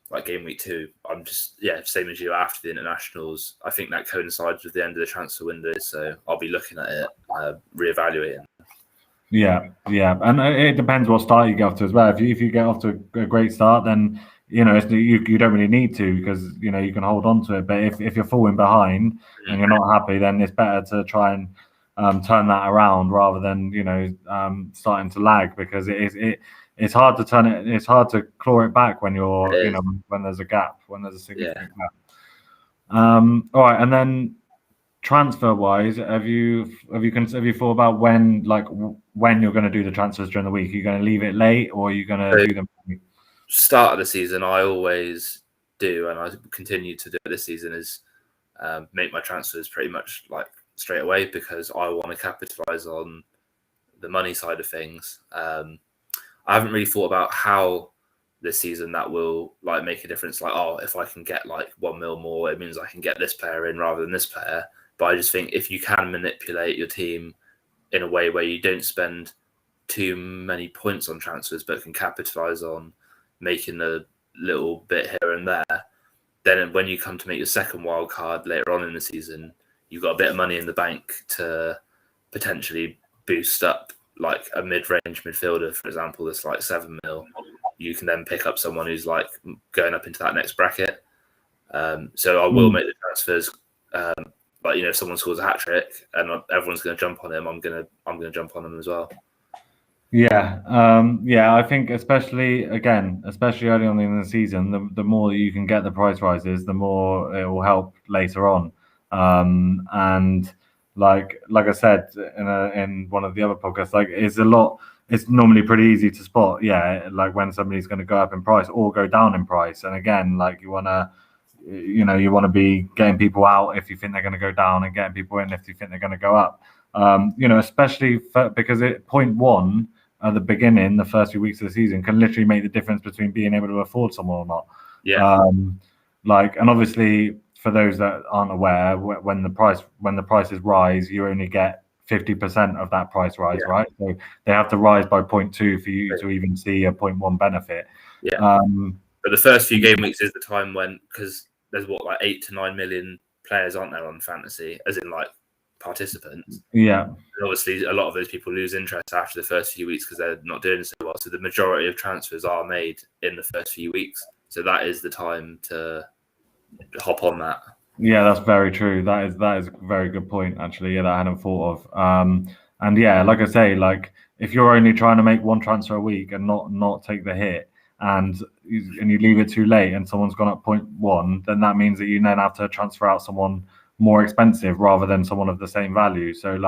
like game week 2. I'm just same as you after the internationals. I think that coincides with the end of the transfer window, so I'll be looking at it, reevaluating. Yeah, and it depends what start you get off to as well. If you get off to a great start, then you don't really need to, because you can hold on to it. But if you're falling behind and you're not happy, then it's better to try and turn that around rather than starting to lag, because it's hard to turn it. It's hard to claw it back when when there's a gap, when there's a significant gap. All right, and then transfer wise, have you thought about when you're going to do the transfers during the week? Are you going to leave it late, or are you going to do them? Start of the season, I always do, and I continue to do it this season, is make my transfers pretty much like straight away, because I want to capitalize on the money side of things. I haven't really thought about how this season that will like make a difference. Like, oh, if I can get like 1 mil more, it means I can get this player in rather than this player. But I just think if you can manipulate your team in a way where you don't spend too many points on transfers, but can capitalize on making a little bit here and there, then when you come to make your second wild card later on in the season, you've got a bit of money in the bank to potentially boost up like a mid-range midfielder, for example, that's like 7 mil. You can then pick up someone who's like going up into that next bracket. So I will make the transfers. Like, if someone scores a hat trick and everyone's going to jump on him, I'm going to jump on him as well. Yeah, I think especially early on in the season, the more that you can get the price rises, the more it will help later on. And like I said in one of the other podcasts, it's normally pretty easy to spot. Yeah, like when somebody's going to go up in price or go down in price. And again, like you want to be getting people out if you think they're going to go down, and getting people in if you think they're going to go up. Especially because point one at the beginning, the first few weeks of the season, can literally make the difference between being able to afford someone or not. Yeah. And obviously for those that aren't aware, when the prices rise, you only get 50% of that price rise, right? So they have to rise by 0.2 for you to even see a 0.1 benefit. Yeah. But the first few game weeks is the time when, because there's 8 to 9 million players, aren't there, on fantasy, as in like participants. Yeah. And obviously, a lot of those people lose interest after the first few weeks because they're not doing so well. So the majority of transfers are made in the first few weeks. So that is the time to hop on that. Yeah, that's very true. That is a very good point, actually. Yeah, that I hadn't thought of. And yeah, like I say, like if you're only trying to make one transfer a week and not take the hit, and you leave it too late, and someone's gone up 0.1, then that means that you then have to transfer out someone more expensive rather than someone of the same value. So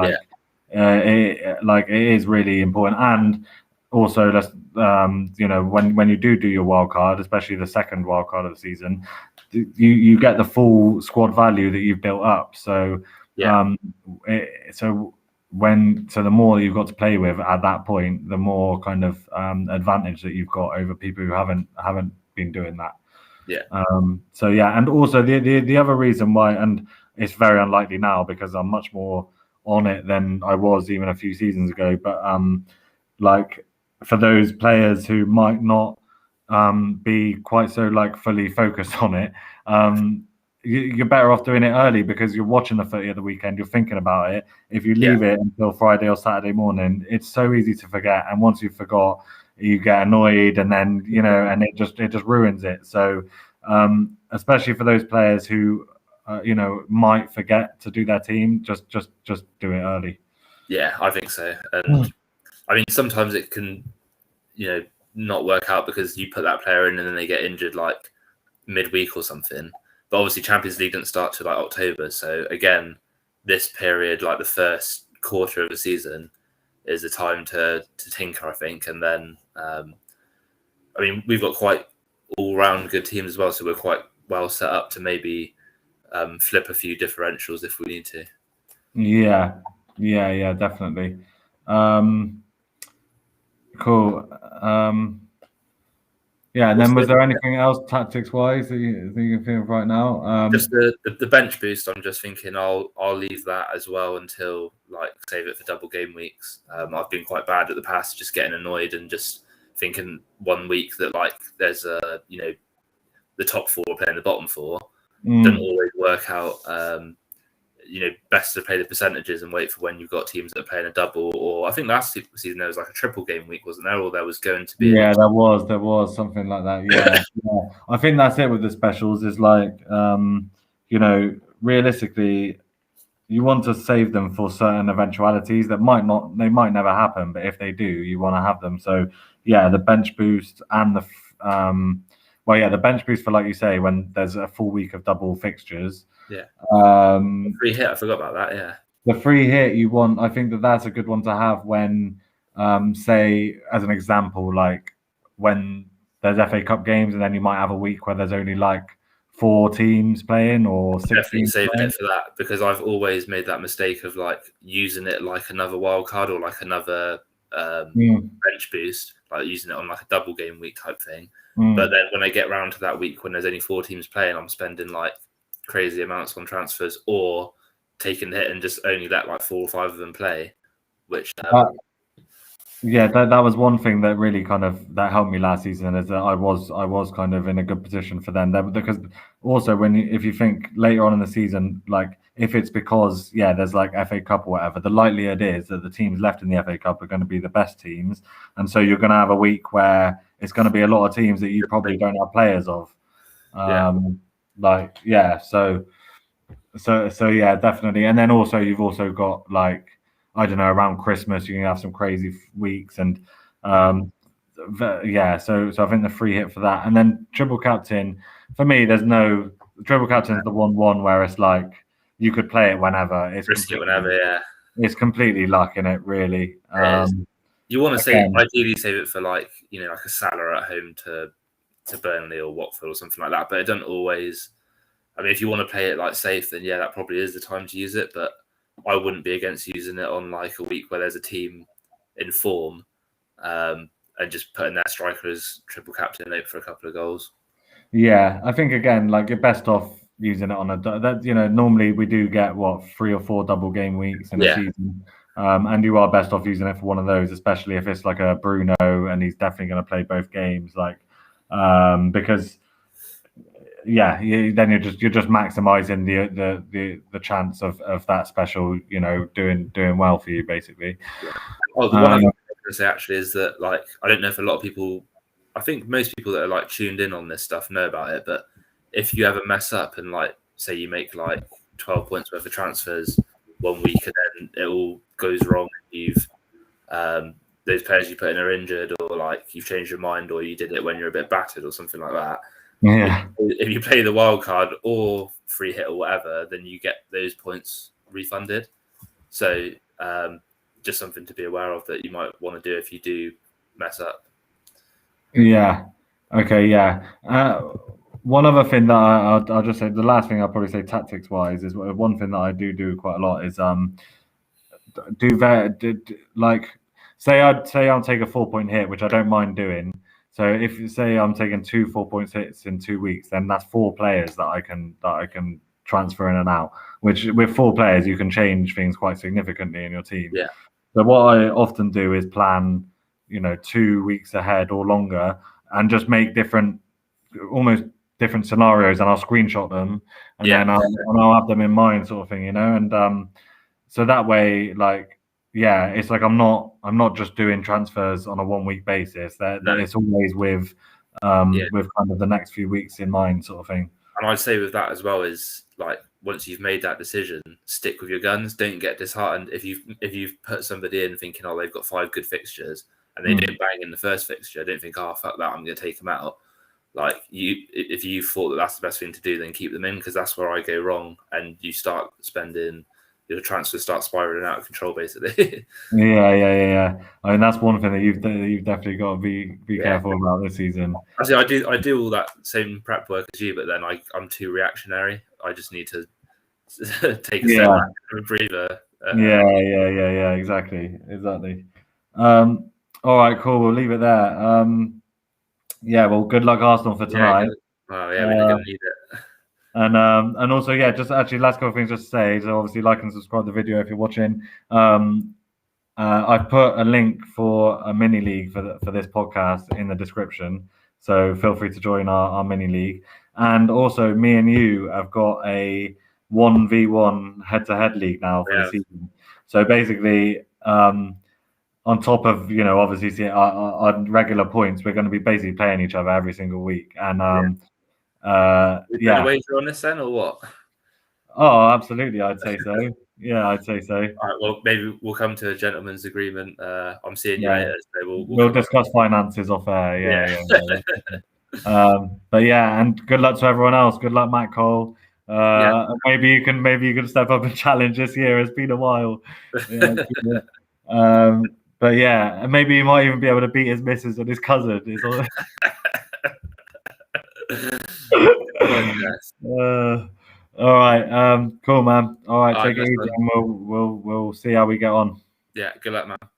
it is really important. And also, when you do your wild card, especially the second wild card of the season, you get the full squad value that you've built up. So the more you've got to play with at that point, the more kind of advantage that you've got over people who haven't been doing that. Yeah. And also the other reason why, and it's very unlikely now because I'm much more on it than I was even a few seasons ago, but like for those players who might not be quite so like fully focused on it, you're better off doing it early, because you're watching the footy at the weekend, you're thinking about it. If you leave it until Friday or Saturday morning, it's so easy to forget, and once you've forgot, you get annoyed, and then and it just ruins it. So especially for those players who might forget to do their team, just do it early. Yeah, I think so. And I mean, sometimes it can not work out because you put that player in and then they get injured like midweek or something. But obviously Champions League didn't start till like October. So again, this period, like the first quarter of the season, is the time to tinker, I think. And then, we've got quite all-round good teams as well. So we're quite well set up to maybe flip a few differentials if we need to. Yeah, definitely. Cool. And then was there anything else tactics-wise that you can think of right now? Just the bench boost. I'm just thinking I'll leave that as well until save it for double game weeks. I've been quite bad at the past, just getting annoyed and just thinking one week that there's the top four playing the bottom four. Doesn't always work out. best to play the percentages and wait for when you've got teams that are playing a double. Or I think last season there was like a triple game week, wasn't there? Or there was going to be. Yeah, there was something like that. Yeah, yeah. I think that's it with the specials. Is like, realistically, you want to save them for certain eventualities that might never happen, but if they do, you want to have them. So yeah, the bench boost and the bench boost for, like you say, when there's a full week of double fixtures. Yeah. Free hit. I forgot about that. Yeah. The free hit you want. I think that's a good one to have when, say, as an example, like when there's FA Cup games, and then you might have a week where there's only like 4 teams playing or 6 Definitely teams saving playing. it for that, because I've always made that mistake of like using it like another wild card or like another bench boost, like using it on like a double game week type thing. But then when I get round to that week when there's only 4 teams playing, I'm spending like crazy amounts on transfers or taking the hit and just only let like 4 or 5 of them play, which yeah, that was one thing that really that helped me last season, is that I was kind of in a good position for them there, because also if you think later on in the season, like if it's because there's like FA Cup or whatever, the likelihood is that the teams left in the FA Cup are going to be the best teams, and so you're going to have a week where it's going to be a lot of teams that you probably don't have players of. So yeah, definitely. And then also you've also got like, I don't know, around Christmas you can have some crazy weeks, and so I think the free hit for that. And then triple captain, for me, triple captain is the 1-1 where it's like you could play it whenever. Risk it whenever, yeah. It's completely luck in it, really. You want to ideally save it for like like a Salah at home to Burnley or Watford or something like that. But it doesn't always. I mean, if you want to play it like safe, then that probably is the time to use it. But I wouldn't be against using it on like a week where there's a team in form, and just putting their striker as triple captain late for a couple of goals. Yeah, I think again, like you're best off using it on normally we do get 3 or 4 double game weeks in a season, and you are best off using it for one of those, especially if it's like a Bruno and he's definitely going to play both games, like because. Yeah, then you're just maximizing the chance of that special, doing well for you, basically. Yeah. Oh, the one I'm going to say actually is that, like, I don't know if a lot of people, I think most people that are like tuned in on this stuff know about it, but if you ever mess up and like say you make like 12 points worth of transfers one week and then it all goes wrong, you've those players you put in are injured, or like you've changed your mind, or you did it when you're a bit battered or something like that. Yeah. If you play the wild card or free hit or whatever, then you get those points refunded. So just something to be aware of that you might want to do if you do mess up. Yeah. Okay. Yeah. One other thing that I'll just say, the last thing I'll probably say tactics wise, is one thing that I do quite a lot is say I'll take a 4-point hit, which I don't mind doing. So if say I'm taking 2 4-point hits in 2 weeks, then that's 4 players that I can transfer in and out. Which with 4 players, you can change things quite significantly in your team. Yeah. So what I often do is plan, 2 weeks ahead or longer, and just make almost different scenarios, and I'll screenshot them, and then I'll have them in mind, sort of thing, and so that way, like. Yeah, it's like I'm not just doing transfers on a 1-week basis. That it's always with kind of the next few weeks in mind, sort of thing. And I'd say with that as well is like, once you've made that decision, stick with your guns. Don't get disheartened if you've put somebody in thinking, oh, they've got 5 good fixtures and they didn't bang in the first fixture. Don't think, oh, fuck that, I'm going to take them out. Like if you thought that that's the best thing to do, then keep them in, because that's where I go wrong, and you start spending. Your transfers start spiraling out of control, basically. Yeah. I mean, that's one thing that you've definitely got to be careful about this season. Actually, I do all that same prep work as you, but then I'm too reactionary. I just need to take a step back and a breather. Yeah. Exactly. All right, cool. We'll leave it there. Well, good luck, Arsenal, for tonight. Oh yeah, we're gonna need it. And also, just actually last couple of things just to say. So obviously, like and subscribe to the video if you're watching. I've put a link for a mini league for this podcast in the description, so feel free to join our mini league. And also, me and you have got a 1v1 head-to-head league now for the season. So basically, on top of obviously our regular points, we're going to be basically playing each other every single week. And we put a wager on this then, or what? Oh, absolutely, I'd say so. Yeah, I'd say so. All right, well, maybe we'll come to a gentleman's agreement. I'm seeing you later, so we'll discuss finances off air. Yeah. But yeah, and good luck to everyone else. Good luck, Matt Cole. Maybe you can step up and challenge this year. It's been a while. But yeah, and maybe you might even be able to beat his missus and his cousin. All right. Cool, man. All right, take it easy, and we'll see how we get on. Yeah, good luck, man.